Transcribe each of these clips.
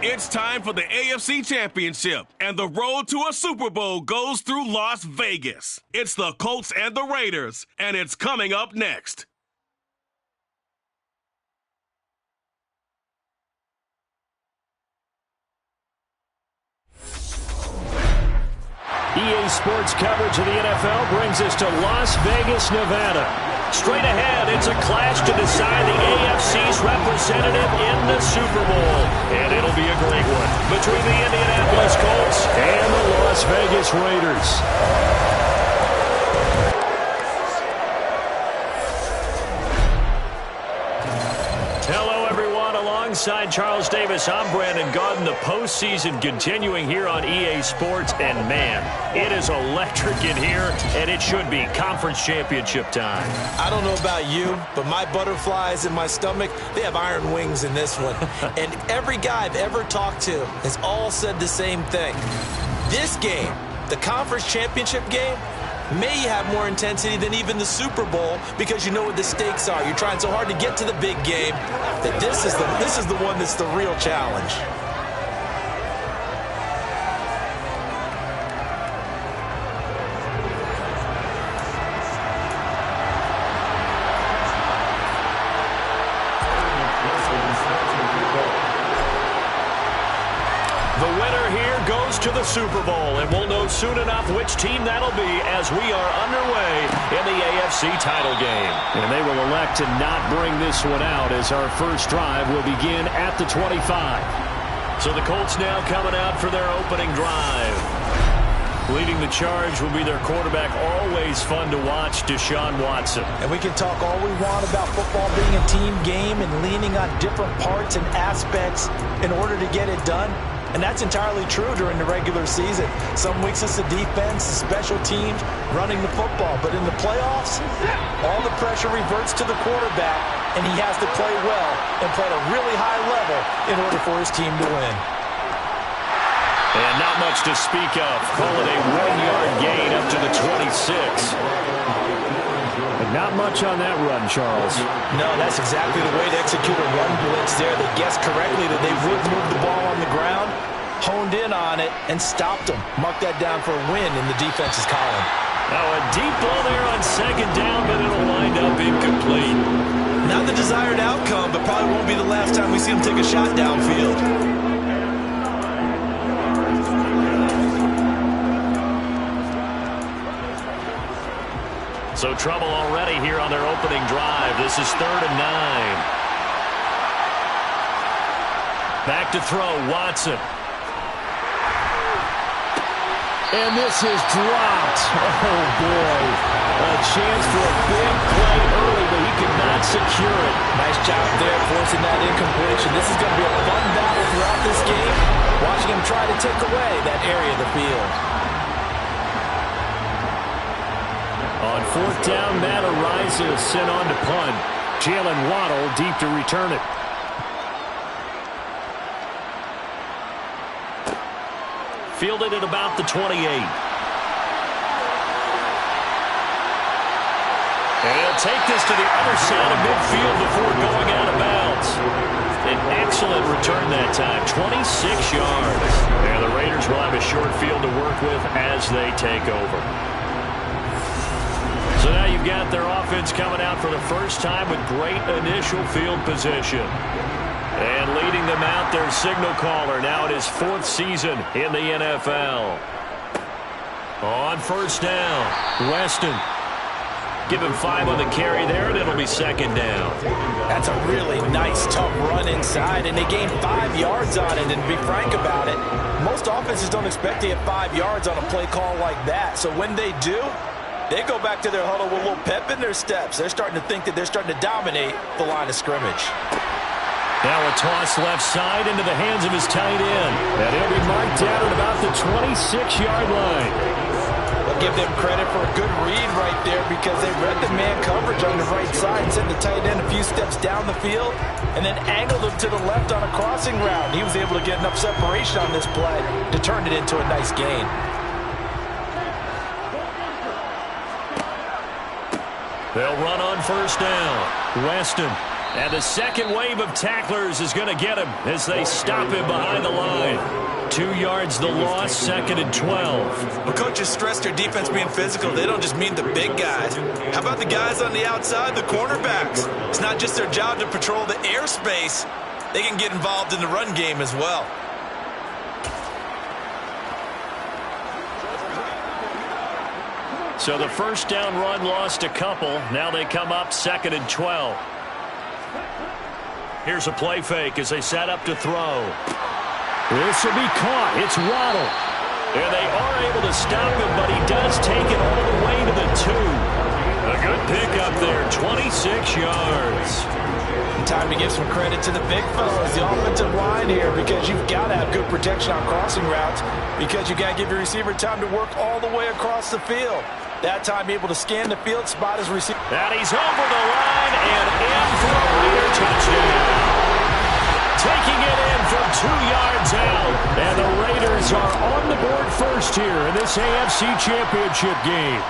It's time for the AFC Championship, and the road to a Super Bowl goes through Las Vegas. It's the Colts and the Raiders, and it's coming up next. EA Sports coverage of the NFL brings us to Las Vegas, Nevada. Straight ahead, it's a clash to decide the AFC's representative in the Super Bowl. And it'll be a great one between the Indianapolis Colts and the Las Vegas Raiders. Hello, everyone. Alongside Charles Davis, I'm Brandon Gaudin. The postseason continuing here on EA Sports. And, man, it is electric in here, and it should be conference championship time. I don't know about you, but my butterflies in my stomach, they have iron wings in this one. And every guy I've ever talked to has all said the same thing. This game, the conference championship game, may have more intensity than even the Super Bowl because you know what the stakes are. You're trying so hard to get to the big game that this is the one that's the real challenge. To the Super Bowl, and we'll know soon enough which team that'll be as we are underway in the AFC title game. And they will elect to not bring this one out as our first drive will begin at the 25. So the Colts now coming out for their opening drive. Leading the charge will be their quarterback, always fun to watch, Deshaun Watson. And we can talk all we want about football being a team game and leaning on different parts and aspects in order to get it done. And that's entirely true during the regular season. Some weeks it's the defense, the special teams, running the football. But in the playoffs, all the pressure reverts to the quarterback, and he has to play well and play at a really high level in order for his team to win. And not much to speak of. Call it a 1-yard gain up to the 26. But not much on that run, Charles. No, that's exactly the way to execute a run blitz there. They guessed correctly that they would move the ball on the ground, honed in on it, and stopped them. Mark that down for a win in the defense's column. Now a deep ball there on second down, but it'll wind up incomplete. Not the desired outcome, but probably won't be the last time we see him take a shot downfield. So trouble already here on their opening drive. This is 3rd and 9. Back to throw, Watson. And this is dropped. Oh, boy. A chance for a big play early, but he could not secure it. Nice job there forcing that incompletion. This is going to be a fun battle throughout this game. Watching him try to take away that area of the field. On 4th down, Matt Araiza is sent on to punt. Jalen Waddle deep to return it. Fielded at about the 28. And he'll take this to the other side of midfield before going out of bounds. An excellent return that time, 26 yards. And the Raiders will have a short field to work with as they take over. So now you've got their offense coming out for the first time with great initial field position. And leading them out, their signal caller, now in his 4th season in the NFL. On 1st down, Weston. Give him 5 on the carry there, and it'll be 2nd down. That's a really nice, tough run inside, and they gained 5 yards on it. And to be frank about it, most offenses don't expect to get 5 yards on a play call like that. So when they do, they go back to their huddle with a little pep in their steps. They're starting to think that they're starting to dominate the line of scrimmage. Now a toss left side into the hands of his tight end. And he'll be marked down at about the 26-yard line. I'll give them credit for a good read right there because they read the man coverage on the right side, sent the tight end a few steps down the field, and then angled him to the left on a crossing route. He was able to get enough separation on this play to turn it into a nice gain. They'll run on 1st down. Weston And the second wave of tacklers is going to get him as they stop him behind the line. 2 yards the loss, 2nd and 12. Well, coaches stress their defense being physical. They don't just mean the big guys. How about the guys on the outside, the cornerbacks? It's not just their job to patrol the airspace. They can get involved in the run game as well. So the first down run lost a couple. Now they come up 2nd and 12. Here's a play fake as they set up to throw. This will be caught. It's Waddle. And they are able to stop him, but he does take it all the way to the 2. A good pickup there, 26 yards. Time to give some credit to the big fellas, the offensive line here, because you've got to have good protection on crossing routes, because you've got to give your receiver time to work all the way across the field. That time able to scan the field, spot his receiver. And he's over the line and in for a Raider touchdown. Taking it in from 2 yards out. And the Raiders are on the board first here in this AFC Championship game.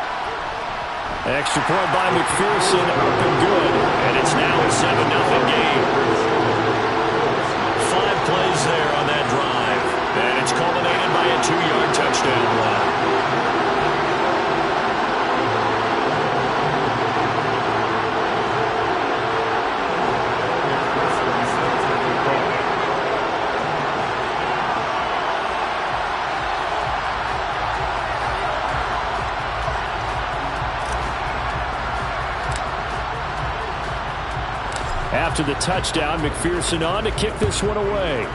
Extra point by McPherson, up and good. And it's now a 7-0 game. 5 plays there on that drive. And it's culminated by a 2-yard touchdown run. After the touchdown, McPherson on to kick this one away.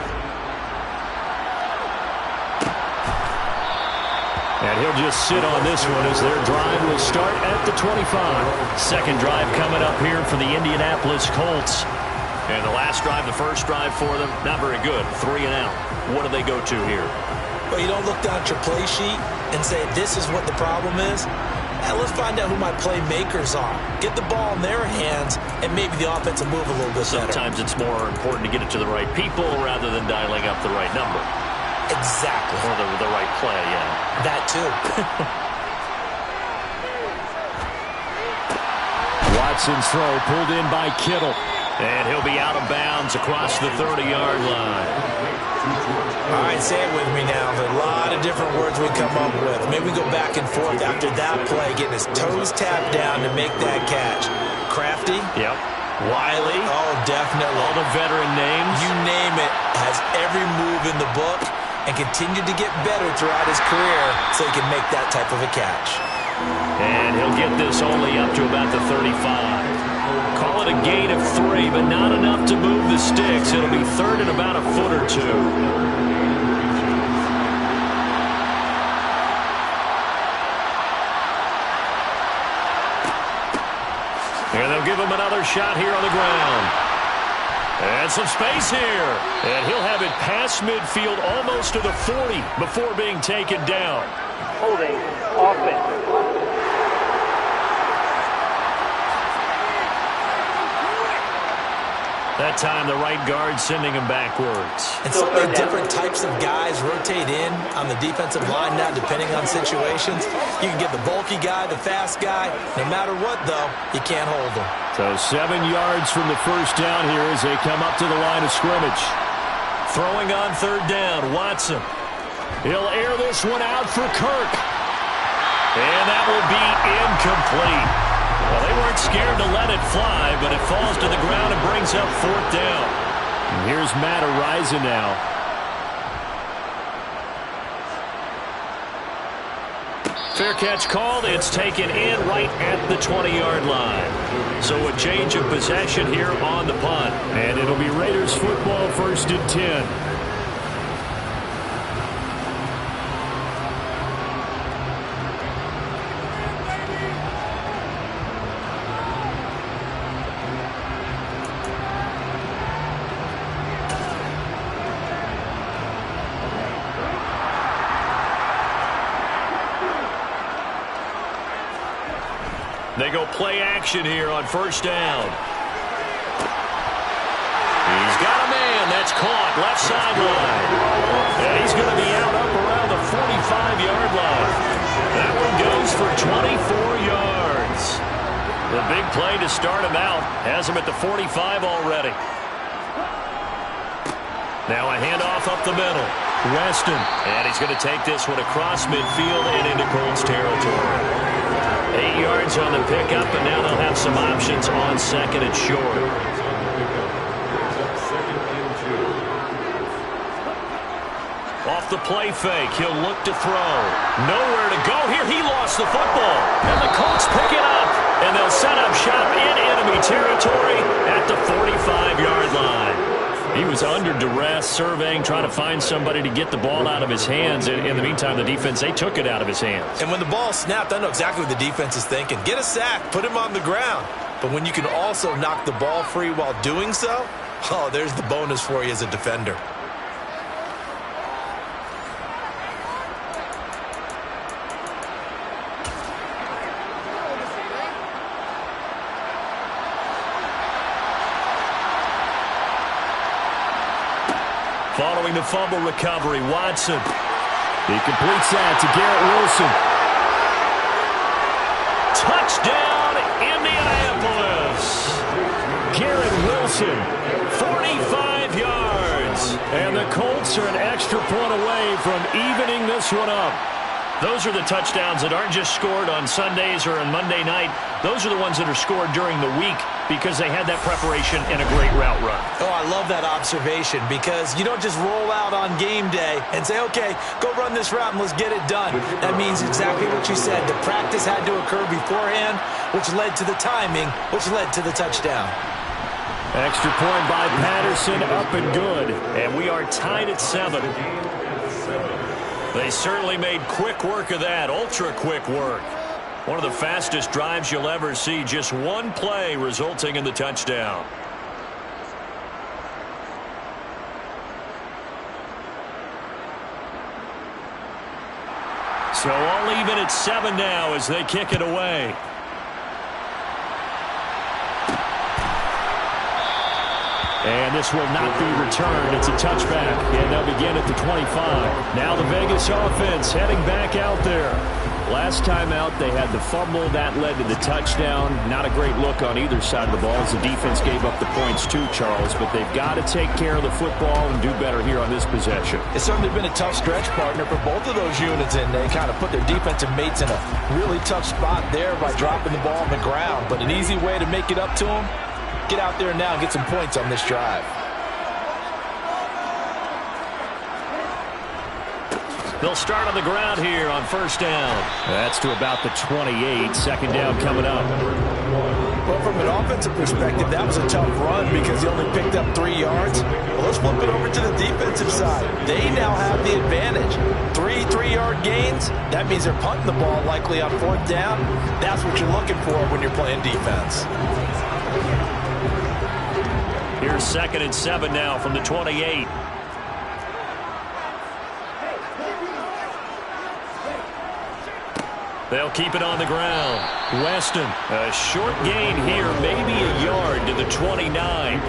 And he'll just sit on this one as their drive will start at the 25. Second drive coming up here for the Indianapolis Colts. And the last drive, the first drive for them, not very good. 3 and out. What do they go to here? Well, you don't look down at your play sheet and say, this is what the problem is. Now let's find out who my playmakers are. Get the ball in their hands, and maybe the offense will move a little bit better. Sometimes it's more important to get it to the right people rather than dialing up the right number. Exactly. Or the right play, yeah. That too. Watson's throw pulled in by Kittle. And he'll be out of bounds across the 30-yard line. All right, say it with me now. There are a lot of different words we come up with. Maybe we go back and forth after that play, getting his toes tapped down to make that catch. Crafty? Yep. Wiley? Oh, definitely. All the veteran names? You name it. Has every move in the book and continued to get better throughout his career so he can make that type of a catch. And he'll get this only up to about the 35. Call it a gain of 3, but not enough to move the sticks. It'll be third and about a foot or 2. And they'll give him another shot here on the ground. And some space here. And he'll have it past midfield almost to the 40 before being taken down. Holding offense. That time, the right guard sending him backwards. And so many different types of guys rotate in on the defensive line now, depending on situations. You can get the bulky guy, the fast guy. No matter what, though, you can't hold them. So 7 yards from the first down here as they come up to the line of scrimmage. Throwing on third down, Watson. He'll air this one out for Kirk. And that will be incomplete. Well, they weren't scared to let it fly, but it falls to the ground and brings up fourth down. And here's Matt Araiza now. Fair catch called. It's taken in right at the 20-yard line. So a change of possession here on the punt. And it'll be Raiders football, 1st and 10. They go play action here on first down. He's got a man. That's caught. Left sideline. And he's going to be out up around the 45-yard line. That one goes for 24 yards. The big play to start him out. Has him at the 45 already. Now a handoff up the middle. Weston. And he's going to take this one across midfield and into Colts territory. 8 yards on the pickup, and now they'll have some options on second and short. Off the play fake, he'll look to throw. Nowhere to go here. He lost the football. And the Colts pick it up. And they'll set up shop in enemy territory at the 45-yard line. He was under duress, surveying, trying to find somebody to get the ball out of his hands. In the meantime, the defense, they took it out of his hands. And when the ball snapped, I know exactly what the defense is thinking. Get a sack, put him on the ground. But when you can also knock the ball free while doing so, oh, there's the bonus for you as a defender. Following the fumble recovery, Watson. He completes that to Garrett Wilson. Touchdown, Indianapolis. Garrett Wilson, 45 yards. And the Colts are an extra point away from evening this one up. Those are the touchdowns that aren't just scored on Sundays or on Monday night. Those are the ones that are scored during the week because they had that preparation and a great route run. Oh, I love that observation because you don't just roll out on game day and say, okay, go run this route and let's get it done. That means exactly what you said. The practice had to occur beforehand, which led to the timing, which led to the touchdown. Extra point by Patterson, up and good. And we are tied at 7. They certainly made quick work of that, ultra-quick work. One of the fastest drives you'll ever see, just one play resulting in the touchdown. So all even at 7 now as they kick it away. And this will not be returned. It's a touchback, and they'll begin at the 25. Now the Vegas offense heading back out there. Last time out, they had the fumble. That led to the touchdown. Not a great look on either side of the ball as the defense gave up the points too, Charles. But they've got to take care of the football and do better here on this possession. It's certainly been a tough stretch, partner, for both of those units, and they kind of put their defensive mates in a really tough spot there by dropping the ball on the ground. But an easy way to make it up to them, get out there now and get some points on this drive. They'll start on the ground here on first down. That's to about the 28. Second down coming up. Well, from an offensive perspective, that was a tough run because he only picked up 3 yards. Well, let's flip it over to the defensive side. They now have the advantage. 3 3-yard gains. That means they're punting the ball likely on fourth down. That's what you're looking for when you're playing defense. Here's 2nd and 7 now from the 28. They'll keep it on the ground. Weston, a short gain here, maybe a yard to the 29.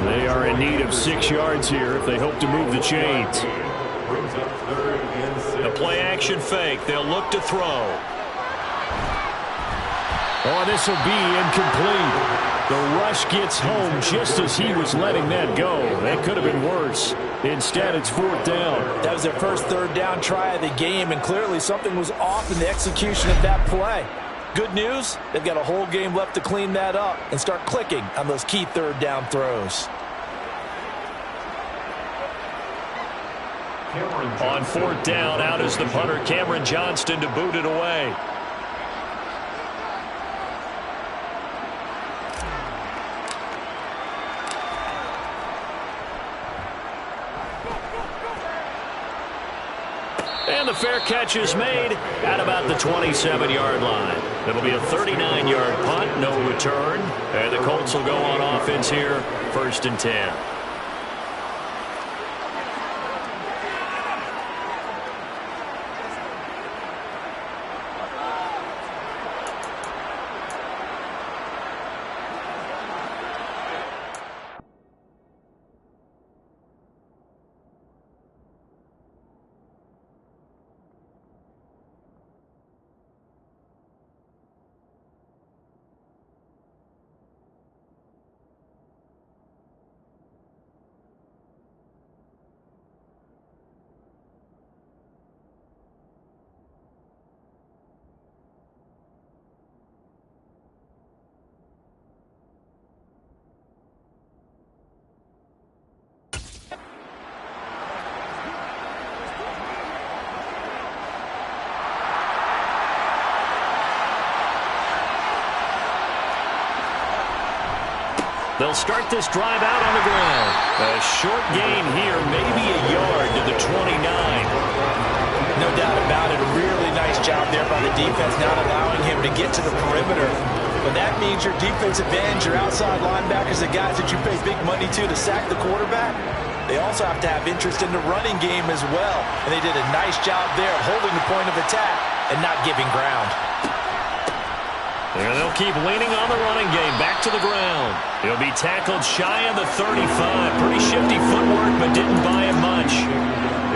They are in need of 6 yards here if they hope to move the chains. A play-action fake. They'll look to throw. Oh, this will be incomplete. The rush gets home just as he was letting that go. That could have been worse. Instead, it's fourth down. That was their first third down try of the game, and clearly something was off in the execution of that play. Good news, they've got a whole game left to clean that up and start clicking on those key third down throws. On fourth down, out is the punter, Cameron Johnston, to boot it away. And the fair catch is made at about the 27-yard line. It'll be a 39-yard punt, no return. And the Colts will go on offense here, 1st and 10. They'll start this drive out on the ground. A short gain here, maybe a yard to the 29. No doubt about it. A really nice job there by the defense, not allowing him to get to the perimeter. But that means your defensive ends, your outside linebackers, the guys that you pay big money to sack the quarterback, they also have to have interest in the running game as well. And they did a nice job there of holding the point of attack and not giving ground. And they'll keep leaning on the running game. Back to the ground. He'll be tackled shy of the 35. Pretty shifty footwork, but didn't buy him much.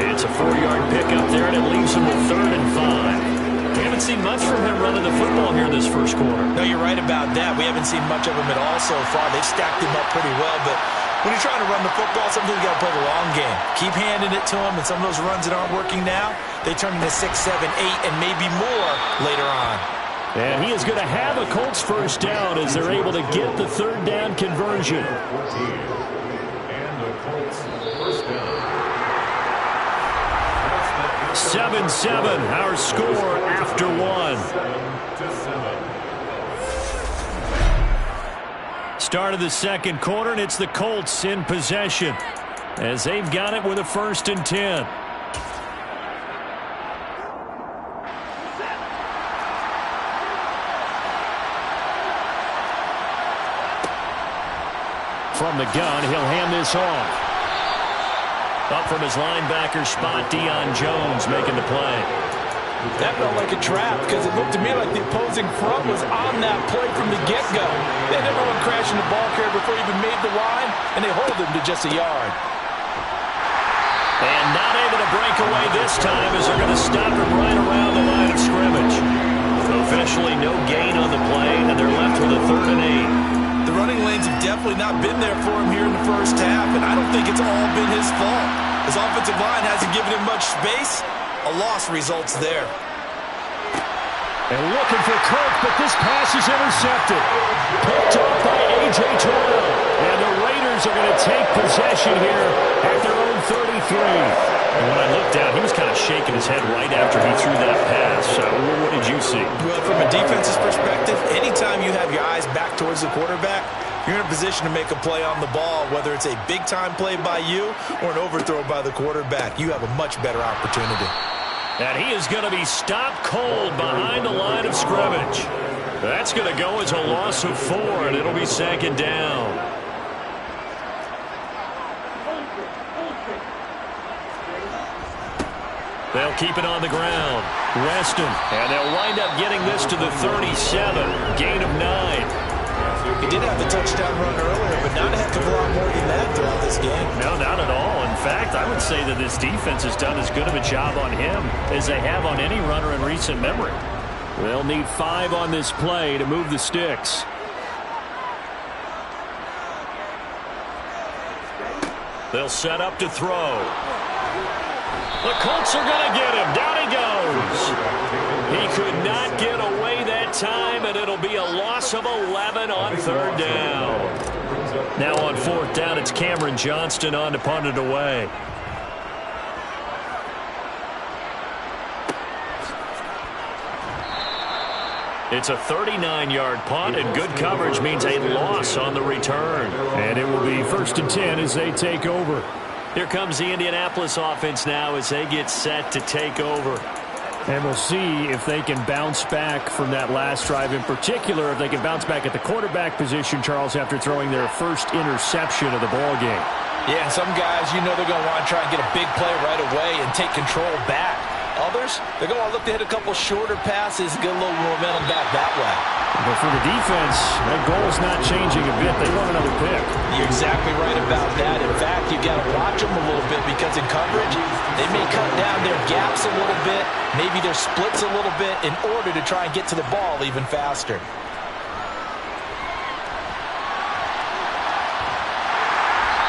It's a 4-yard pickup there, and it leaves him with 3rd and 5. We haven't seen much from him running the football here in this first quarter. No, you're right about that. We haven't seen much of him at all so far. They've stacked him up pretty well, but when you're trying to run the football, sometimes you got to play the long game. Keep handing it to him, and some of those runs that aren't working now, they turn into 6, 7, 8, and maybe more later on. And he is going to have a Colts first down as they're able to get the 3rd down conversion. And the Colts first down. 7-7, our score after 1. Start of the second quarter, and it's the Colts in possession as they've got it with a 1st and 10. From the gun, he'll hand this off. Up from his linebacker spot, Deion Jones making the play. That felt like a trap because it looked to me like the opposing front was on that play from the get-go. They had everyone crashing the ball carrier before he even made the line, and they hold him to just a yard. And not able to break away this time as they're going to stop him right around the line of scrimmage. Officially no gain on the play, and they're left with a 3rd and 8. The running lanes have definitely not been there for him here in the first half, and I don't think it's all been his fault. His offensive line hasn't given him much space. A loss results there. And looking for Kirk, but this pass is intercepted. Picked off by A.J. Terrell. And the Raiders are going to take possession here at their own 33. And when I looked down, he was kind of shaking his head right after he threw that pass. So what did you see? Well, from a defense's perspective, anytime you have your eyes back towards the quarterback, you're in a position to make a play on the ball, whether it's a big-time play by you or an overthrow by the quarterback. You have a much better opportunity. And he is going to be stopped cold behind the line of scrimmage. That's going to go as a loss of 4, and it'll be 2nd down. They'll keep it on the ground. Reston, and they'll wind up getting this to the 37. Gain of 9. He did have the touchdown run earlier, but not a heck of a lot more than that throughout this game. No, not at all. In fact, I would say that this defense has done as good of a job on him as they have on any runner in recent memory. They'll need 5 on this play to move the sticks. They'll set up to throw. The Colts are going to get him. Down he goes. He could not get away that time, and it'll be a loss of 11 on 3rd down. Now on 4th down, it's Cameron Johnston on to punt it away. It's a 39-yard punt, and good coverage means a loss on the return. And it will be 1st and 10 as they take over. Here comes the Indianapolis offense now as they get set to take over. And we'll see if they can bounce back from that last drive. In particular, if they can bounce back at the quarterback position, Charles, after throwing their first interception of the ball game. Yeah, some guys, you know they're going to want to try and get a big play right away and take control back. Others, they're going to look to hit a couple shorter passes and get a little momentum back that way. But for the defense, that goal's not changing a bit. They want another pick. You're exactly right about that. In fact, you've got to watch them a little bit because in coverage, they may cut down their gaps a little bit, maybe their splits a little bit in order to try and get to the ball even faster.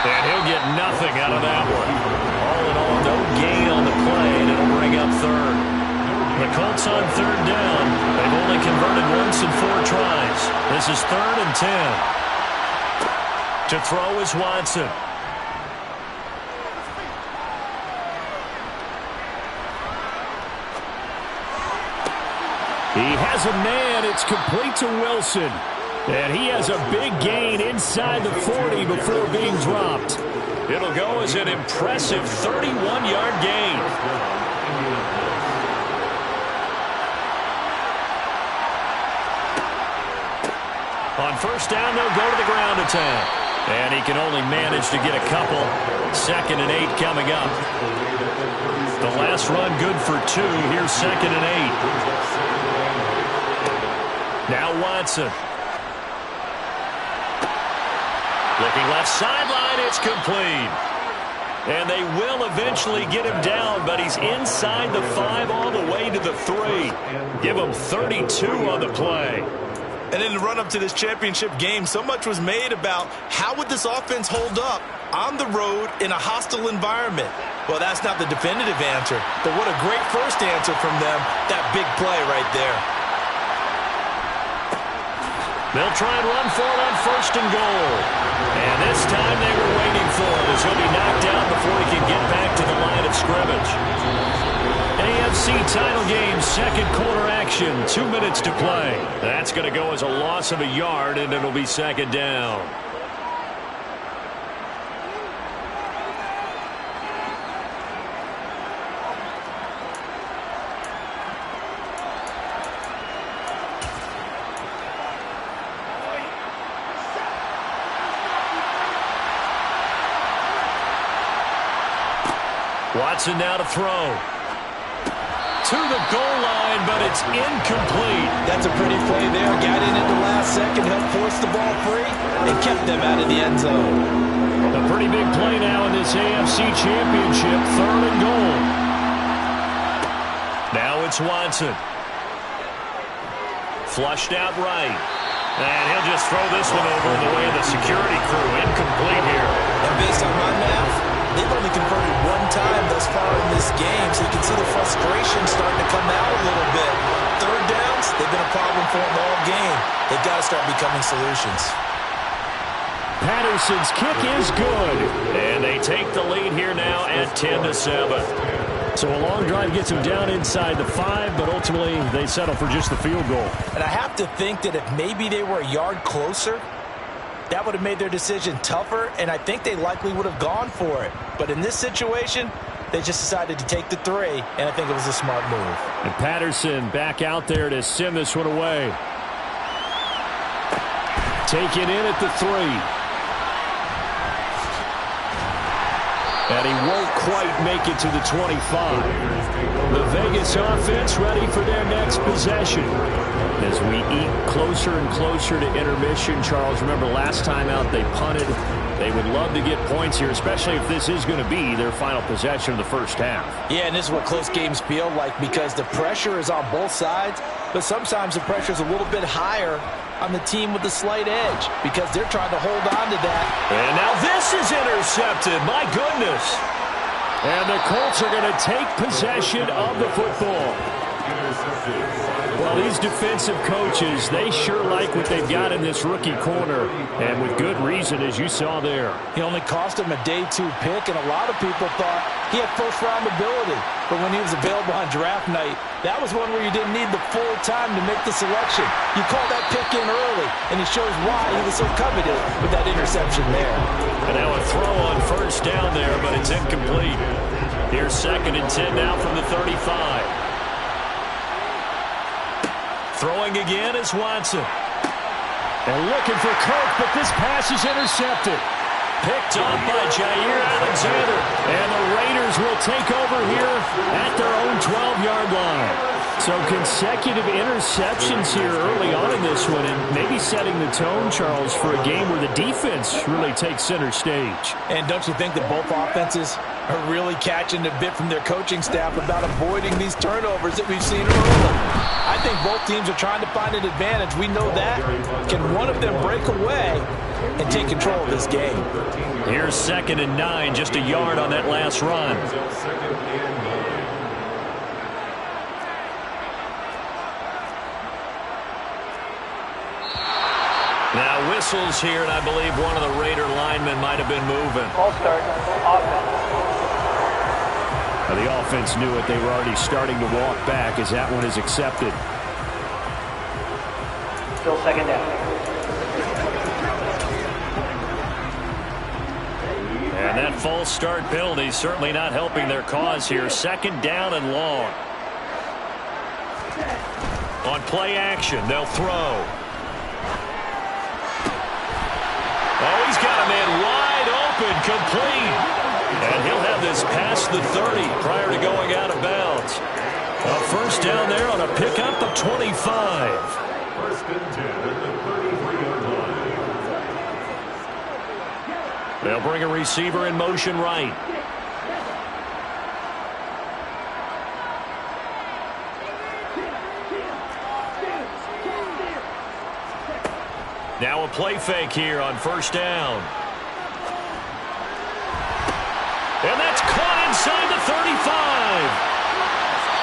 And he'll get nothing out of that one. All in all, no gain on the play, and it'll bring up 3rd. The Colts on 3rd down. They've only converted once in 4 tries. This is 3rd and 10. To throw is Watson. He has a man. It's complete to Wilson. And he has a big gain inside the 40 before being dropped. It'll go as an impressive 31-yard gain. On first down, they'll go to the ground attack. And he can only manage to get a couple. 2nd and 8 coming up. The last run good for 2. Here's 2nd and 8. Now Watson. Looking left sideline, it's complete. And they will eventually get him down, but he's inside the 5 all the way to the 3. Give him 32 on the play. And in the run-up to this championship game, so much was made about how would this offense hold up on the road in a hostile environment. Well, that's not the definitive answer, but what a great first answer from them, that big play right there. They'll try and run for it on 1st and goal. And this time they were waiting for it as he'll be knocked out before he can get back to the line of scrimmage. AFC title game, 2nd quarter action, 2 minutes to play. That's going to go as a loss of a yard, and it'll be 2nd down. Watson now to throw. To the goal line, but it's incomplete. That's a pretty play there. Got in at the last second, helped force the ball free, and kept them out of the end zone. A pretty big play now in this AFC Championship, 3rd and goal. Now it's Watson. Flushed out right. And he'll just throw this one over in the way of the security crew. Incomplete here. And based on my math, they've only converted 1 time thus far in this game, so you can see the frustration starting to come out a little bit. 3rd downs, they've been a problem for them all game. They've got to start becoming solutions. Patterson's kick is good. And they take the lead here now at 10-7. So a long drive gets them down inside the 5, but ultimately they settle for just the field goal. And I have to think that if maybe they were a yard closer, that would have made their decision tougher, and I think they likely would have gone for it. But in this situation, they just decided to take the 3, and I think it was a smart move. And Patterson back out there to send this one away. Taken in at the 3. And he won't quite make it to the 25. The Vegas offense ready for their next possession. As we eat closer and closer to intermission, Charles, remember last time out they punted. They would love to get points here, especially if this is going to be their final possession of the first half. Yeah, and this is what close games feel like because the pressure is on both sides, but sometimes the pressure is a little bit higher on the team with the slight edge because they're trying to hold on to that. And now this is intercepted. My goodness. And the Colts are going to take possession of the football. Well, these defensive coaches, they sure like what they've got in this rookie corner, and with good reason, as you saw there. He only cost him a day 2 pick, and a lot of people thought he had first-round ability. But when he was available on draft night, that was one where you didn't need the full time to make the selection. You call that pick in early, and it shows why he was so coveted with that interception there. And now a throw on first down there, but it's incomplete. Here's 2nd and 10 now from the 35. Throwing again is Watson. And looking for Kirk, but this pass is intercepted. Picked up by Jair Alexander. And the Raiders will take over here at their own 12-yard line. So consecutive interceptions here early on in this one, and maybe setting the tone, Charles, for a game where the defense really takes center stage. And don't you think that both offenses are really catching a bit from their coaching staff about avoiding these turnovers that we've seen early? I think both teams are trying to find an advantage. We know that. Can one of them break away and take control of this game? Here's 2nd and 9, just a yard on that last run. Now whistles here, and I believe one of the Raider linemen might have been moving. Ball start, offense. Now the offense knew it. They were already starting to walk back as that one is accepted. Still 2nd down. false start penalty certainly not helping their cause here. Second down and long. On play action, they'll throw. Oh, he's got a man wide open, complete. And he'll have this past the 30 prior to going out of bounds. A first down there on a pickup of 25. First and 10 at the 33-yard line. They'll bring a receiver in motion right. Now a play fake here on first down. And that's caught inside the 35.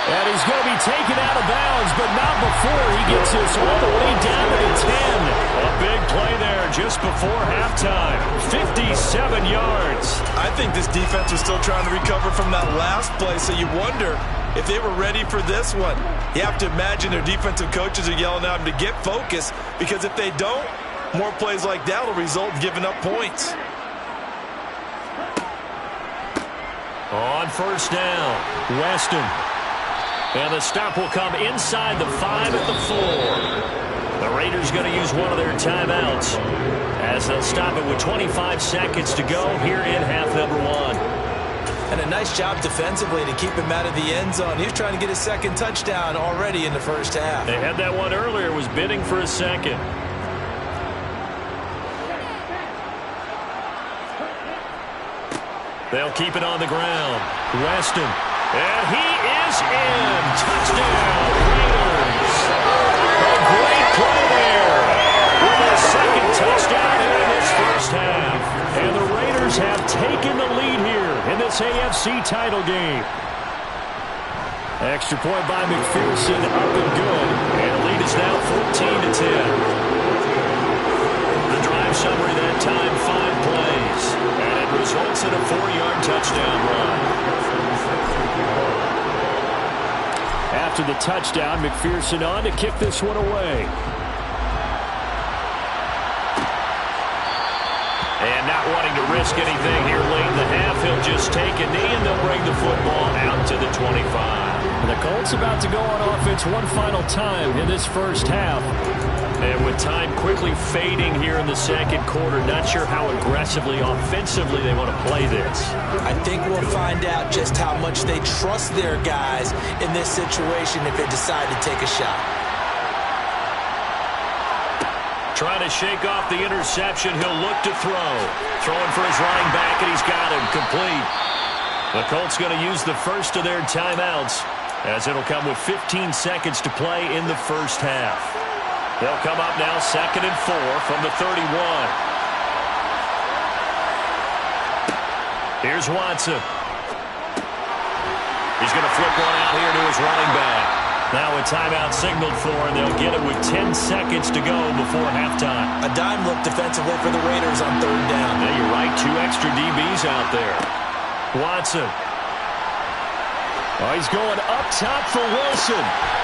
And he's going to be taken out of bounds, but not before he gets this all the way down to the 10. A big play there just before halftime. 57 yards. I think this defense was still trying to recover from that last play, so you wonder if they were ready for this one. You have to imagine their defensive coaches are yelling at them to get focused, because if they don't, more plays like that will result in giving up points. On first down, Weston. And the stop will come inside the 5 at the 4. The Raiders going to use one of their timeouts as they'll stop it with 25 seconds to go here in half number 1. And a nice job defensively to keep him out of the end zone. He was trying to get his second touchdown already in the first half. They had that one earlier, was bidding for a second. They'll keep it on the ground. Weston. And he is in. Touchdown, Raiders. A great play there. With a second touchdown here in this first half. And the Raiders have taken the lead here in this AFC title game. Extra point by McPherson, up and good. And the lead is now 14-10. The drive summary that time, 5 plays. And it results in a 4-yard touchdown run. After the touchdown, McPherson on to kick this one away. And not wanting to risk anything here late in the half, he'll just take a knee and they'll bring the football out to the 25. And the Colts about to go on offense one final time in this first half. And with time quickly fading here in the second quarter, not sure how aggressively, offensively they want to play this. I think we'll find out just how much they trust their guys in this situation if they decide to take a shot. Trying to shake off the interception, he'll look to throw. Throwing for his running back, and he's got him complete. The Colts going to use the first of their timeouts, as it'll come with 15 seconds to play in the first half. They'll come up now 2nd and 4 from the 31. Here's Watson. He's going to flip one out here to his running back. Now a timeout signaled for, and they'll get it with 10 seconds to go before halftime. A dime look defensively for the Raiders on 3rd down. Yeah, you're right. 2 extra DBs out there. Watson. Oh, he's going up top for Wilson.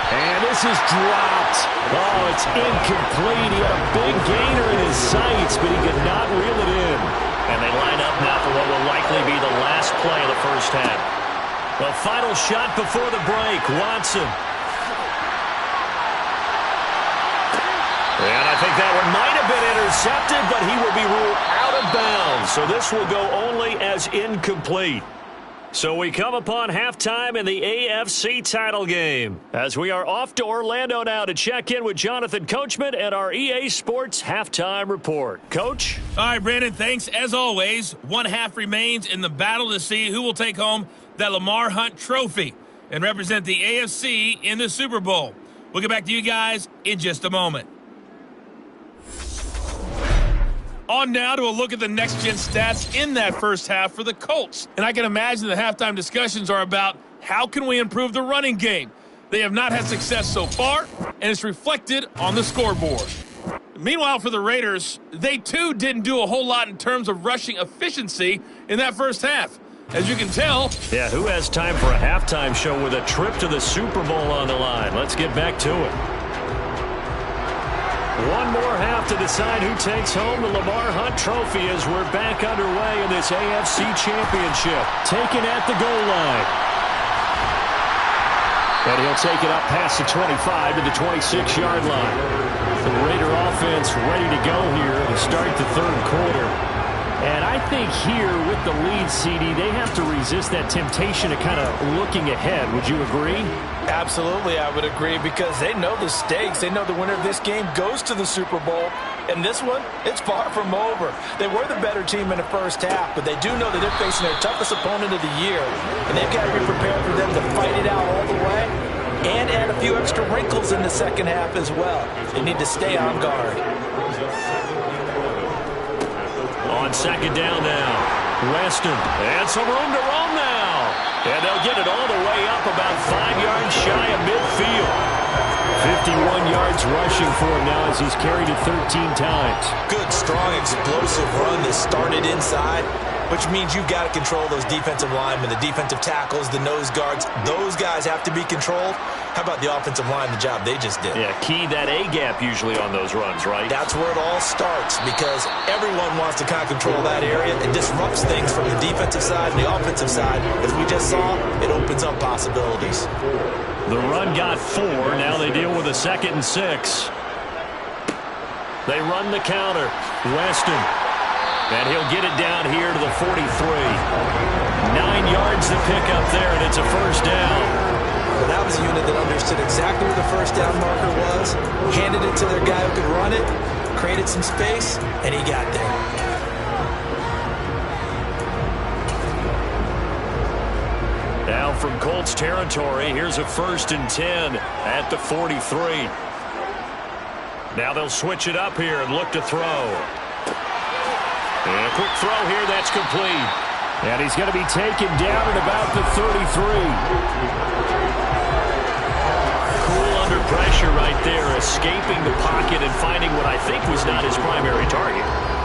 And this is dropped. Oh, it's incomplete. He had a big gainer in his sights, but he could not reel it in. And they line up now for what will likely be the last play of the first half. The final shot before the break. Watson. And I think that one might have been intercepted, but he will be ruled out of bounds. So this will go only as incomplete. So we come upon halftime in the AFC title game, as we are off to Orlando now to check in with Jonathan Coachman and our EA Sports halftime report. Coach? All right, Brandon, thanks. As always, one half remains in the battle to see who will take home that Lamar Hunt trophy and represent the AFC in the Super Bowl. We'll get back to you guys in just a moment. On now to a look at the next-gen stats in that first half for the Colts. And I can imagine the halftime discussions are about how can we improve the running game. They have not had success so far, and it's reflected on the scoreboard. Meanwhile, for the Raiders, they too didn't do a whole lot in terms of rushing efficiency in that first half. As you can tell. Yeah, who has time for a halftime show with a trip to the Super Bowl on the line? Let's get back to it. One more half to decide who takes home the Lamar Hunt Trophy as we're back underway in this AFC Championship. Taken at the goal line. And he'll take it up past the 25 to the 26-yard line. The Raider offense ready to go here to start the third quarter. And I think here with the lead, CD, they have to resist that temptation of kind of looking ahead. Would you agree? Absolutely, I would agree, because they know the stakes. They know the winner of this game goes to the Super Bowl. And this one, it's far from over. They were the better team in the first half, but they do know that they're facing their toughest opponent of the year. And they've got to be prepared for them to fight it out all the way and add a few extra wrinkles in the second half as well. They need to stay on guard. On second down now, Weston, and some room to roam now. And they'll get it all the way up about 5 yards shy of midfield. 51 yards rushing for him now as he's carried it 13 times. Good, strong, explosive run that started inside, which means you've got to control those defensive linemen, the defensive tackles, the nose guards. Those guys have to be controlled. How about the offensive line, the job they just did? Yeah, key that A-gap usually on those runs, right? That's where it all starts, because everyone wants to kind of control that area. It disrupts things from the defensive side and the offensive side. As we just saw, it opens up possibilities. The run got 4. Now they deal with a 2nd and 6. They run the counter. Weston. And he'll get it down here to the 43. 9 yards to pick up there, and it's a first down. Well, that was a unit that understood exactly where the first down marker was, handed it to their guy who could run it, created some space, and he got there. Now from Colts territory, here's a 1st and 10 at the 43. Now they'll switch it up here and look to throw. And a quick throw here, that's complete. And he's going to be taken down at about the 33. Cool under pressure right there, escaping the pocket and finding what I think was not his primary target.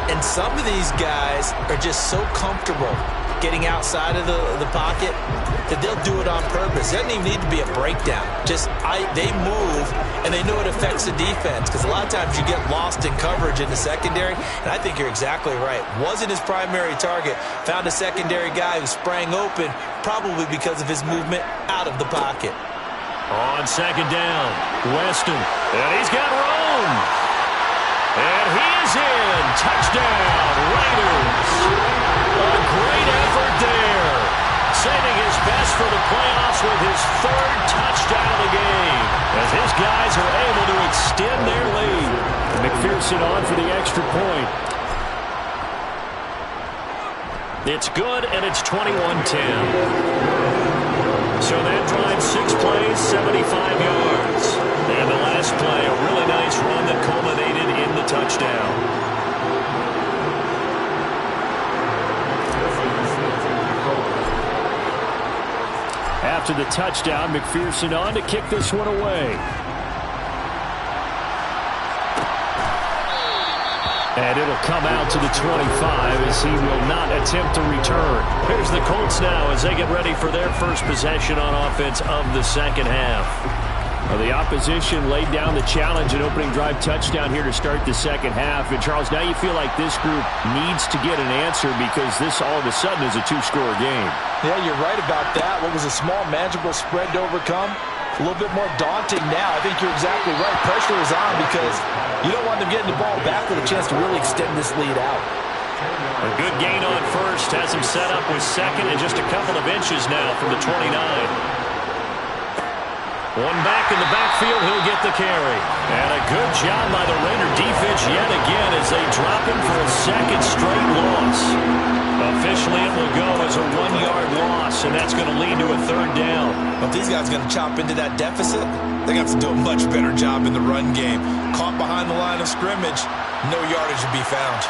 And some of these guys are just so comfortable getting outside of the pocket that they'll do it on purpose. It doesn't even need to be a breakdown. They move, and they know it affects the defense, because a lot of times you get lost in coverage in the secondary, and I think you're exactly right. Wasn't his primary target. Found a secondary guy who sprang open, probably because of his movement out of the pocket. On second down, Weston, and he's got room. And he is in. Touchdown, Raiders. A great effort there. Saving his best for the playoffs with his 3rd touchdown of the game, as his guys are able to extend their lead. McPherson on for the extra point. It's good, and it's 21-10. So that drives 6 plays, 75 yards. And the last play, a really nice run that culminated in the touchdown. After the touchdown, McPherson on to kick this one away. And it'll come out to the 25 as he will not attempt to return. Here's the Colts now as they get ready for their first possession on offense of the second half. Well, the opposition laid down the challenge, an opening drive touchdown here to start the second half. And, Charles, now you feel like this group needs to get an answer because this all of a sudden is a 2-score game. Yeah, you're right about that. What was a small, manageable spread to overcome, a little bit more daunting now. I think you're exactly right. Pressure is on because you don't want them getting the ball back with a chance to really extend this lead out. A good gain on first. Has him set up with 2nd and just a couple of inches now from the 29. One back in the backfield, he'll get the carry. And a good job by the Raider defense yet again as they drop him for a 2nd straight loss. Officially, it will go as a 1-yard loss, and that's going to lead to a 3rd down. Well, if these guys are going to chop into that deficit, they're going to have to do a much better job in the run game. Caught behind the line of scrimmage, no yardage to be found.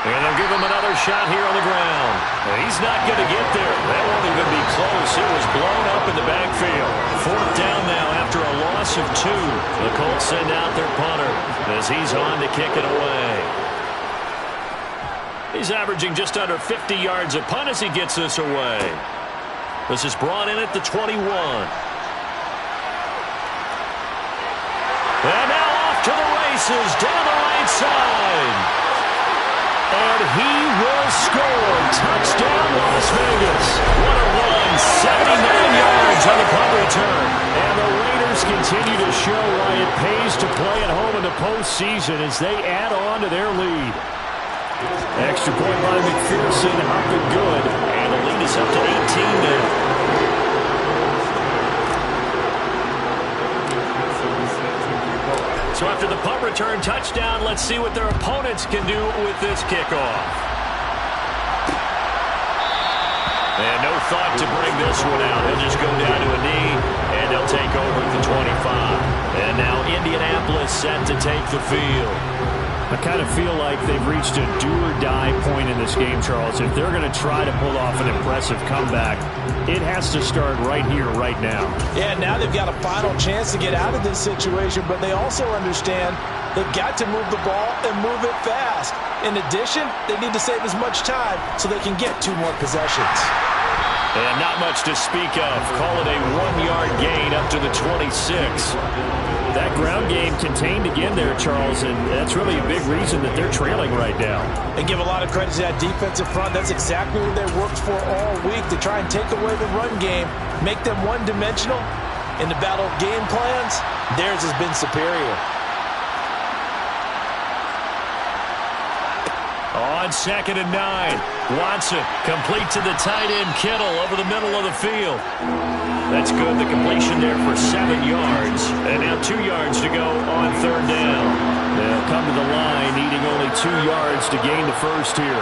And they'll give him another shot here on the ground. And he's not going to get there. That won't even be close. It was blown up in the backfield. 4th down now after a loss of 2. The Colts send out their punter as he's on to kick it away. He's averaging just under 50 yards a punt as he gets this away. This is brought in at the 21. passes down the right side. And he will score. Touchdown, Las Vegas. What a run. 79 yards on the punt return. And the Raiders continue to show why it pays to play at home in the postseason as they add on to their lead. Extra point by McPherson, up and good. And the lead is up to 18 now. So after the punt return touchdown, let's see what their opponents can do with this kickoff. And no thought to bring this one out. He'll just go down to a knee, and they'll take over at the 25. And now Indianapolis set to take the field. I kind of feel like they've reached a do-or-die point in this game, Charles. If they're going to try to pull off an impressive comeback, it has to start right here, right now. Yeah, now they've got a final chance to get out of this situation, but they also understand they've got to move the ball and move it fast. In addition, they need to save as much time so they can get 2 more possessions. And not much to speak of. Call it a 1-yard gain up to the 26. That ground game contained again there, Charles, and that's really a big reason that they're trailing right now. They give a lot of credit to that defensive front. That's exactly what they worked for all week, to try and take away the run game, make them one-dimensional. In the battle of game plans, theirs has been superior. On 2nd and 9, Watson complete to the tight end Kittle over the middle of the field. That's good. The completion there for 7 yards. And now 2 yards to go on 3rd down. They'll come to the line, needing only 2 yards to gain the first here.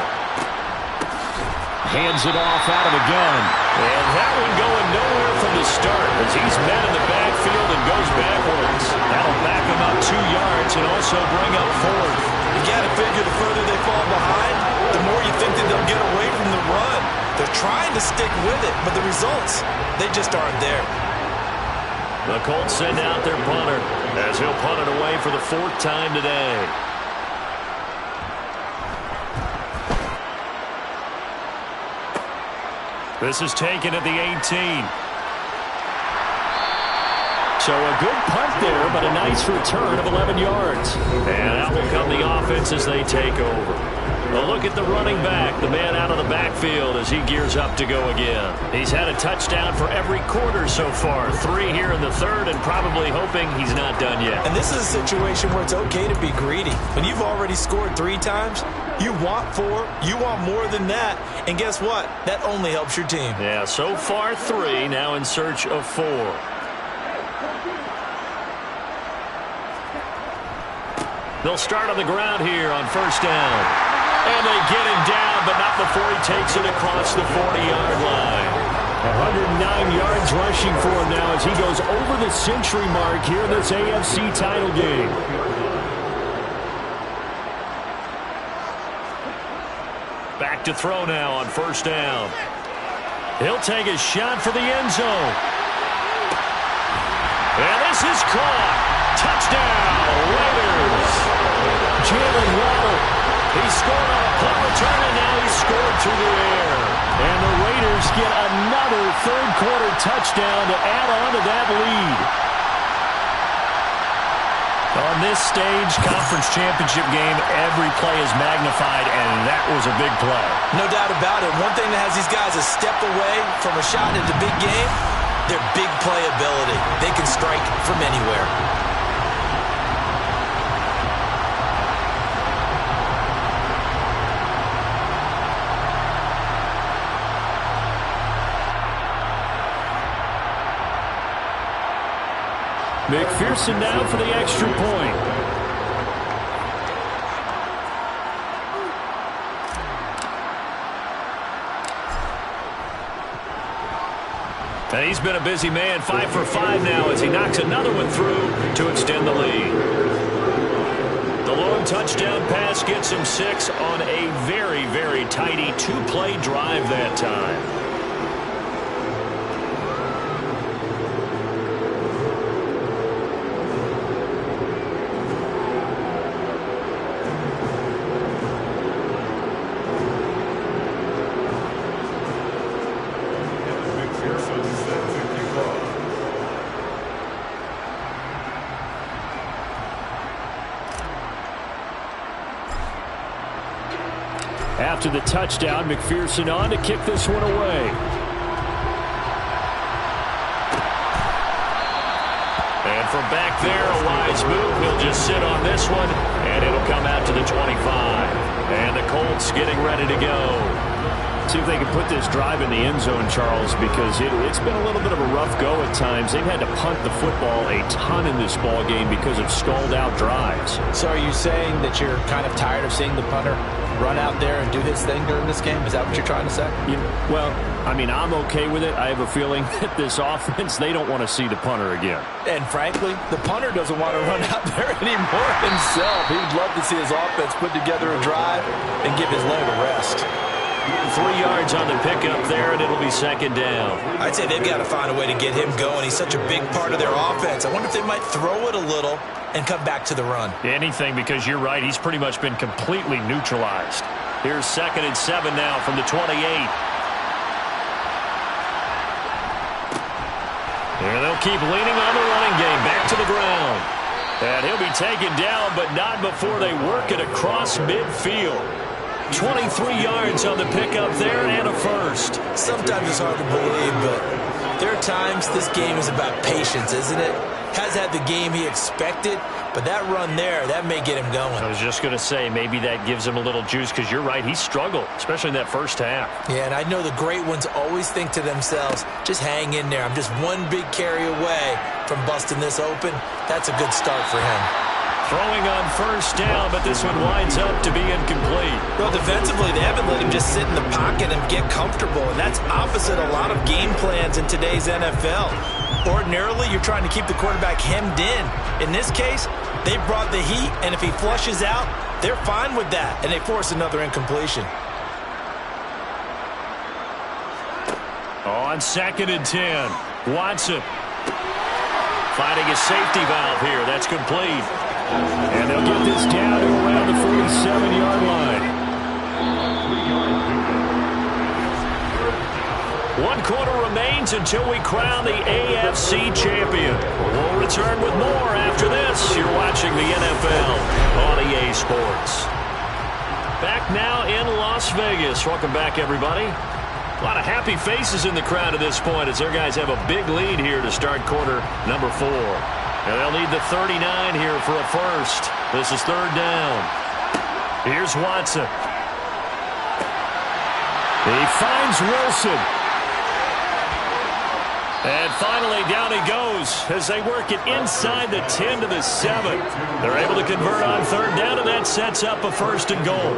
Hands it off out of the gun. And that one going nowhere from the start as he's met in the backfield and goes backwards. That'll back him up 2 yards and also bring up 4th. You got to figure the further they fall behind, the more you think that they'll get away from the run. They're trying to stick with it, but the results, they just aren't there. The Colts send out their punter as he'll punt it away for the 4th time today. This is taken at the 18. So a good punt there, but a nice return of 11 yards. And out will come the offense as they take over. A look at the running back, the man out of the backfield as he gears up to go again. He's had a touchdown for every quarter so far. 3 here in the 3rd and probably hoping he's not done yet. And this is a situation where it's okay to be greedy. When you've already scored 3 times, you want 4, you want more than that. And guess what? That only helps your team. Yeah, so far 3, now in search of 4. They'll start on the ground here on 1st down. And they get him down, but not before he takes it across the 40-yard line. 109 yards rushing for him now as he goes over the century mark here in this AFC title game. Back to throw now on 1st down. He'll take a shot for the end zone. And this is caught. Touchdown, Raiders. Jalen Waddle. He scored on a punt return, and now he's scored through the air. And the Raiders get another 3rd quarter touchdown to add on to that lead. On this stage, conference championship game, every play is magnified, and that was a big play. No doubt about it. One thing that has these guys a step away from a shot at the big game, their big play ability. They can strike from anywhere. McPherson now for the extra point. And he's been a busy man, 5 for 5 now as he knocks another one through to extend the lead. The long touchdown pass gets him 6 on a very, very tidy 2-play drive that time. After the touchdown, McPherson on to kick this one away. And from back there, a wise move. He'll just sit on this one, and it'll come out to the 25. And the Colts getting ready to go. See if they can put this drive in the end zone, Charles, because it's been a little bit of a rough go at times. They've had to punt the football a ton in this ball game because of stalled-out drives. So are you saying that you're kind of tired of seeing the punter run out there and do his thing during this game? Is that what you're trying to say? Well, I mean, I'm okay with it. I have a feeling that this offense, they don't want to see the punter again. And frankly, the punter doesn't want to run out there anymore himself. He would love to see his offense put together a drive and give his leg a rest. 3 yards on the pickup there, and it'll be second down. I'd say they've got to find a way to get him going. He's such a big part of their offense. I wonder if they might throw it a little and come back to the run. Anything, because you're right. He's pretty much been completely neutralized. Here's 2nd and 7 now from the 28. And they'll keep leaning on the running game. Back to the ground. And he'll be taken down, but not before they work it across midfield. 23 yards on the pickup there and a first. Sometimes it's hard to believe, but there are times this game is about patience, isn't it? Has had the game he expected, but that run there, that may get him going. I was just going to say, maybe that gives him a little juice, because you're right, he struggled, especially in that first half. Yeah, and I know the great ones always think to themselves, just hang in there. I'm just one big carry away from busting this open. That's a good start for him. Throwing on first down, but this one winds up to be incomplete. Well, defensively, they haven't let him just sit in the pocket and get comfortable, and that's opposite a lot of game plans in today's NFL. Ordinarily, you're trying to keep the quarterback hemmed in. In this case, they brought the heat, and if he flushes out, they're fine with that, and they force another incompletion. On 2nd and 10, Watson finding a safety valve here. That's complete. And they'll get this down to around the 47-yard line. 1 quarter remains until we crown the AFC champion. We'll return with more after this. You're watching the NFL on EA Sports. Back now in Las Vegas. Welcome back, everybody. A lot of happy faces in the crowd at this point as their guys have a big lead here to start quarter number 4. And they'll need the 39 here for a first. This is 3rd down. Here's Watson. He finds Wilson. And finally, down he goes as they work it inside the 10 to the 7. They're able to convert on 3rd down, and that sets up a 1st and goal.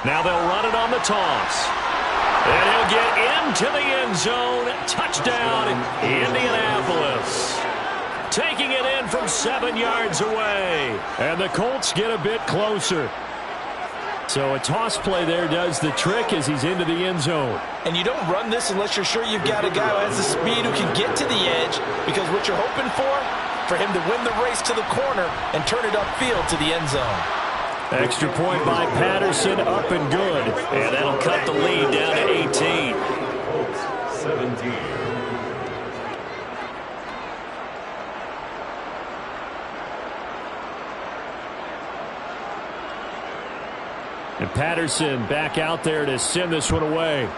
Now they'll run it on the toss. And he'll get into the end zone. Touchdown, Indianapolis. Taking it in from 7 yards away. And the Colts get a bit closer. So a toss play there does the trick as he's into the end zone. And you don't run this unless you're sure you've got a guy who has the speed who can get to the edge, because what you're hoping for him to win the race to the corner and turn it upfield to the end zone. Extra point by Patterson, up and good. And that'll cut the lead down to 18. 17. And Patterson back out there to send this one away.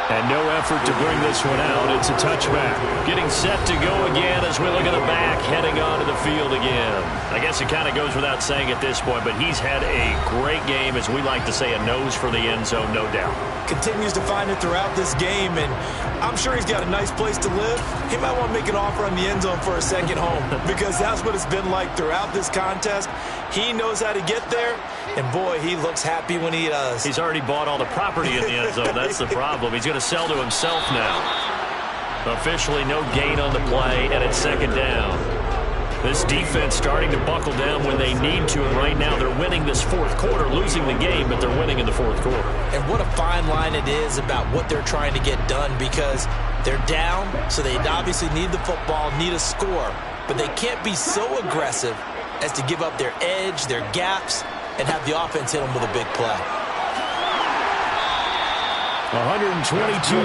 And no effort to bring this one out. It's a touchback. Getting set to go again as we look at the back heading onto the field again. I guess it kind of goes without saying at this point, but he's had a great game, as we like to say, a nose for the end zone, no doubt. Continues to find it throughout this game, and I'm sure he's got a nice place to live. He might want to make an offer on the end zone for a second home, because that's what it's been like throughout this contest. He knows how to get there, and boy, he looks happy when he does. He's already bought all the property in the end zone. That's the problem. He's going to sell to himself now. Officially no gain on the play, and it's 2nd down. This defense starting to buckle down when they need to, and right now they're winning this 4th quarter, losing the game, but they're winning in the 4th quarter. And what a fine line it is about what they're trying to get done, because they're down, so they obviously need the football, need a score, but they can't be so aggressive as to give up their edge, their gaps, and have the offense hit them with a big play. 122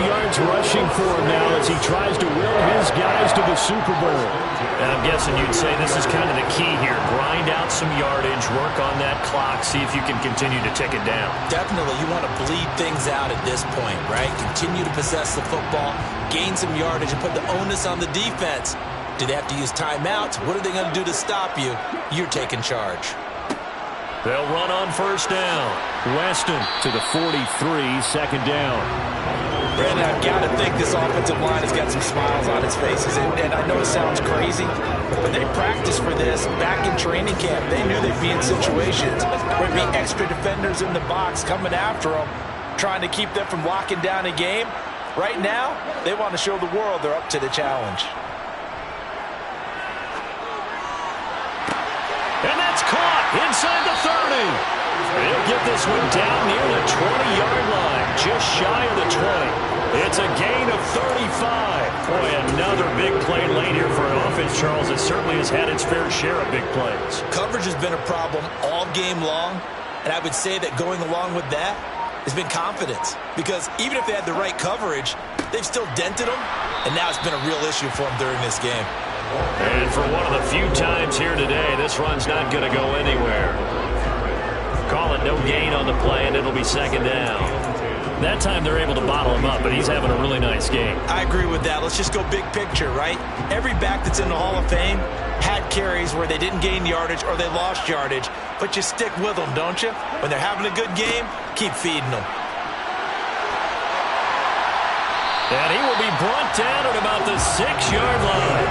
yards rushing for him now as he tries to will his guys to the Super Bowl. And I'm guessing you'd say this is kind of the key here. Grind out some yardage, work on that clock, see if you can continue to tick it down. Definitely, you want to bleed things out at this point, right? Continue to possess the football, gain some yardage, and put the onus on the defense. Do they have to use timeouts? What are they going to do to stop you? You're taking charge. They'll run on first down. Weston to the 43, second down. Brandon, I've got to think this offensive line has got some smiles on its faces. And I know it sounds crazy, but they practiced for this back in training camp. They knew they'd be in situations where there'd be extra defenders in the box coming after them, trying to keep them from locking down a game. Right now, they want to show the world they're up to the challenge. And that's caught inside the 30. They'll get this one down near the 20-yard line, just shy of the 20. It's a gain of 35. Boy, another big play late here for an offense, Charles, that certainly has had its fair share of big plays. Coverage has been a problem all game long, and I would say that going along with that has been confidence. Because even if they had the right coverage, they've still dented them, and now it's been a real issue for them during this game. And for one of the few times here today, this run's not going to go anywhere. Call it no gain on the play, and it'll be second down. That time they're able to bottle him up, but he's having a really nice game. I agree with that. Let's just go big picture, right? Every back that's in the Hall of Fame had carries where they didn't gain yardage or they lost yardage, but you stick with them, don't you? When they're having a good game, keep feeding them. And he will be brought down at about the 6-yard line.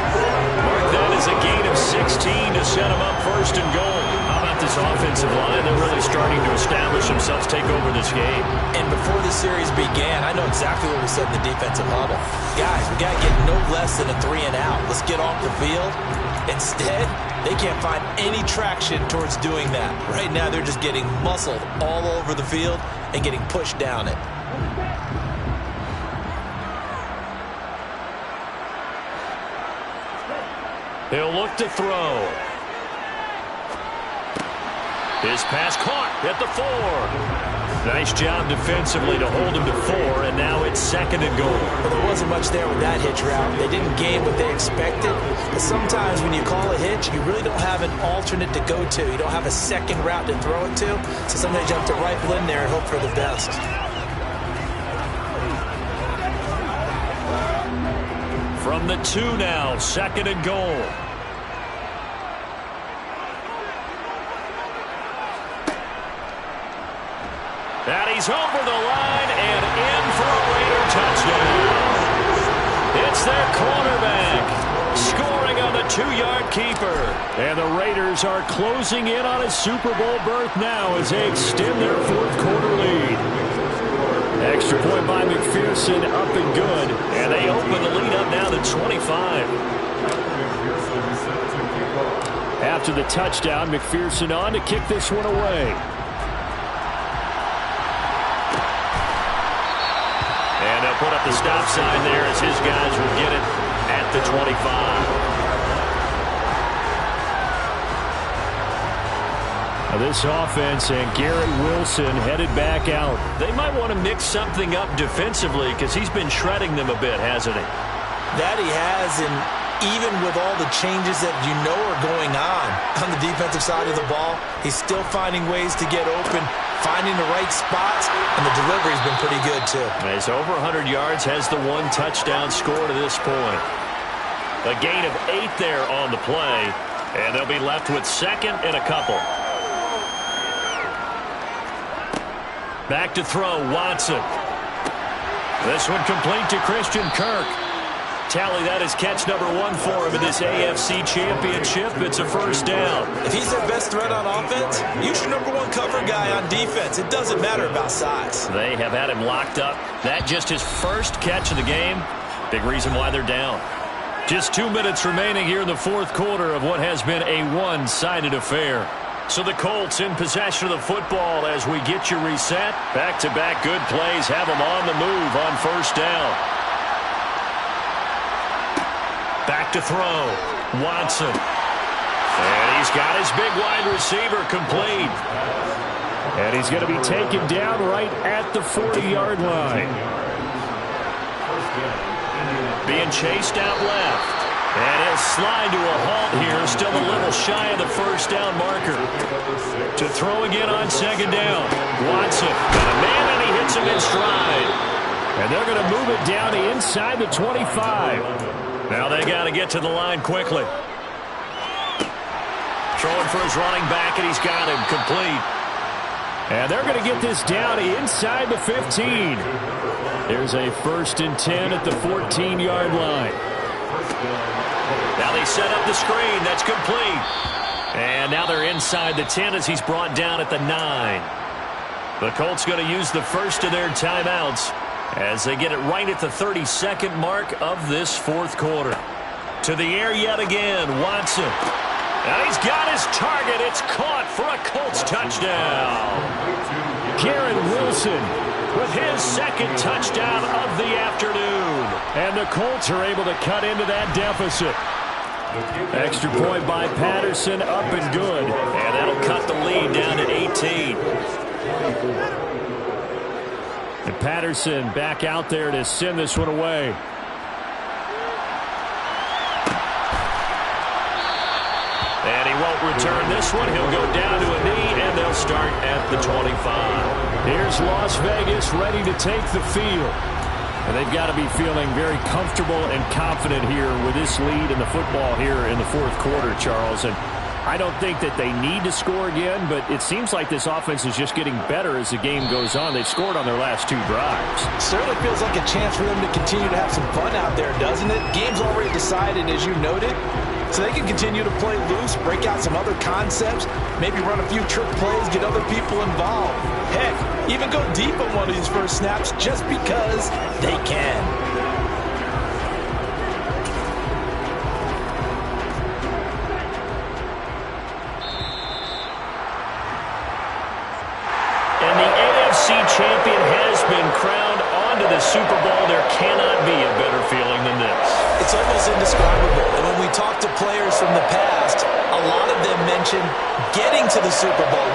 Mark that as a gain of 16 to set him up first and goal. How about this offensive line? They're really starting to establish themselves, take over this game. And before the series began, I know exactly what we said in the defensive huddle. Guys, we got to get no less than a 3 and out. Let's get off the field. Instead, they can't find any traction towards doing that. Right now, they're just getting muscled all over the field and getting pushed down it. He'll look to throw. His pass caught at the 4. Nice job defensively to hold him to 4, and now it's second and goal. Well, there wasn't much there with that hitch route. They didn't gain what they expected. But sometimes when you call a hitch, you really don't have an alternate to go to. You don't have a second route to throw it to. So sometimes you have to rifle in there and hope for the best. From the 2 now, second and goal. And he's over the line and in for a Raider touchdown. It's their cornerback scoring on the 2-yard keeper. And the Raiders are closing in on a Super Bowl berth now as they extend their fourth-quarter lead. Extra point by McPherson, up and good. And they open the lead up now to 25. After the touchdown, McPherson on to kick this one away. And they'll put up the stop sign there as his guys will get it at the 25. This offense and Garrett Wilson headed back out. They might want to mix something up defensively because he's been shredding them a bit, hasn't he? That he has, and even with all the changes that you know are going on the defensive side of the ball, he's still finding ways to get open, finding the right spots, and the delivery's been pretty good too. He's over 100 yards, has the 1 touchdown score to this point. A gain of 8 there on the play, and they'll be left with second and a couple. Back to throw, Watson. This one complete to Christian Kirk. Tally that as catch number 1 for him in this AFC Championship. It's a first down. If he's their best threat on offense, use your number 1 cover guy on defense. It doesn't matter about size. They have had him locked up. That just his first catch of the game. Big reason why they're down. Just 2 minutes remaining here in the fourth quarter of what has been a one-sided affair. So the Colts in possession of the football as we get you reset. Back-to-back good plays have them on the move on first down. Back to throw. Watson. And he's got his big wide receiver complete. And he's going to be taken down right at the 40-yard line. Being chased out left. And he'll slide to a halt here, still a little shy of the first down marker. To throw again on second down. Watson, got a man, and he hits him in stride. And they're going to move it down to inside the 25. Now they got to get to the line quickly. Throwing for his running back, and he's got him complete. And they're going to get this down inside the 15. There's a 1st and 10 at the 14-yard line. Now they set up the screen. That's complete. And now they're inside the 10 as he's brought down at the 9. The Colts going to use the first of their timeouts as they get it right at the 32nd mark of this fourth quarter. To the air yet again, Watson. And he's got his target. It's caught for a Colts touchdown. Garrett Wilson with his second touchdown of the afternoon. And the Colts are able to cut into that deficit. Extra point by Patterson, up and good. And that'll cut the lead down to 18. And Patterson back out there to send this one away. And he won't return this one. He'll go down to a knee, and they'll start at the 25. Here's Las Vegas ready to take the field. And they've got to be feeling very comfortable and confident here with this lead in the football here in the fourth quarter, Charles. And I don't think that they need to score again, but it seems like this offense is just getting better as the game goes on. They've scored on their last 2 drives. Certainly feels like a chance for them to continue to have some fun out there, doesn't it? Game's already decided, as you noted. So they can continue to play loose, break out some other concepts, maybe run a few trick plays, get other people involved. Heck, even go deep on one of these first snaps just because they can. And the AFC champion has been crowned onto the Super Bowl. There cannot be a better feeling than this. It's almost indescribable. And when we talk to players from the past, a lot of them mention getting to the Super Bowl,